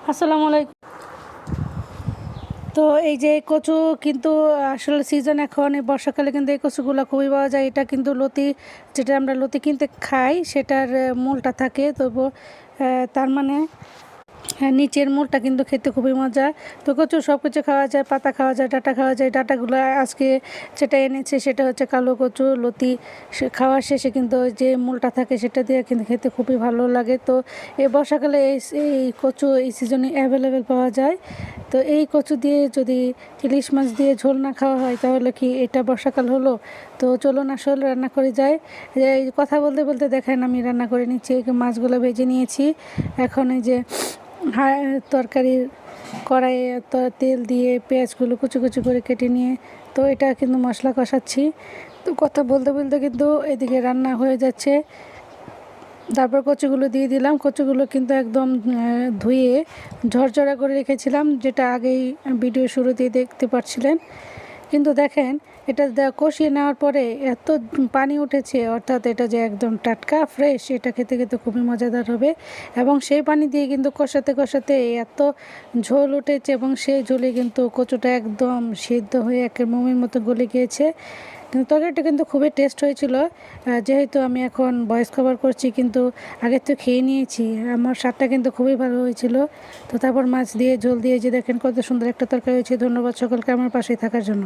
আসসালামু আলাইকুম। তো এই যে কচু কিন্তু আসলে সিজন এখন এই বর্ষাকালে কিন্তু এই কচুগুলো খুবই পাওয়া যায়। এটা কিন্তু লতি, যেটা আমরা লতি কিনতে খাই সেটার মূলটা থাকে, তবু তার মানে হ্যাঁ, নিচের মূলটা কিন্তু খেতে খুবই মজা। তো কচু সব কিছু খাওয়া যায়, পাতা খাওয়া যায়, ডাঁটা খাওয়া যায়। ডাঁটাগুলো আজকে যেটা এনেছে সেটা হচ্ছে কালো কচু লতি। সে খাওয়ার শেষে কিন্তু ওই যে মূলটা থাকে সেটা দিয়ে কিন্তু খেতে খুবই ভালো লাগে। তো এই বর্ষাকালে এই কচু এই সিজনে অ্যাভেলেবেল পাওয়া যায়। তো এই কচু দিয়ে যদি ইলিশ মাছ দিয়ে ঝোল না খাওয়া হয় তাহলে কি এটা বর্ষাকাল হলো? তো চলুন আসলে রান্না করে যাই। এই কথা বলতে বলতে দেখেন আমি রান্না করে নিচ্ছি, মাছগুলো ভেজে নিয়েছি। এখন এই যে তরকারির কড়াইয়ে তেল দিয়ে পেঁয়াজগুলো কুচি কুচি করে কেটে নিয়ে তো এটা কিন্তু মশলা কষাচ্ছি। তো কথা বলতে বলতে কিন্তু এদিকে রান্না হয়ে যাচ্ছে। তারপর কচুগুলো দিয়ে দিলাম। কচুগুলো কিন্তু একদম ধুয়ে ঝরঝরা করে রেখেছিলাম, যেটা আগেই ভিডিও শুরুতেই দেখতে পাচ্ছিলেন। কিন্তু দেখেন এটা কষিয়ে নেওয়ার পরে এত পানি উঠেছে, অর্থাৎ এটা যে একদম টাটকা ফ্রেশ, এটা খেতে খেতে খুবই মজাদার হবে। এবং সেই পানি দিয়ে কিন্তু কষাতে কষাতে এত ঝোল উঠেছে এবং সেই ঝোলে কিন্তু কচুটা একদম সিদ্ধ হয়ে একের মোমের মতো গলে গিয়েছে। কিন্তু তরকারিটা কিন্তু খুবই টেস্ট হয়েছিল। যেহেতু আমি এখন ভয়েস কভার করছি, কিন্তু আগে তো খেয়ে নিয়েছি, আমার স্বাদটা কিন্তু খুবই ভালো হয়েছিল। তো তারপর মাছ দিয়ে ঝোল দিয়ে যে দেখেন কত সুন্দর একটা তরকারি হয়েছে। ধন্যবাদ সকলকে আমার পাশেই থাকার জন্য।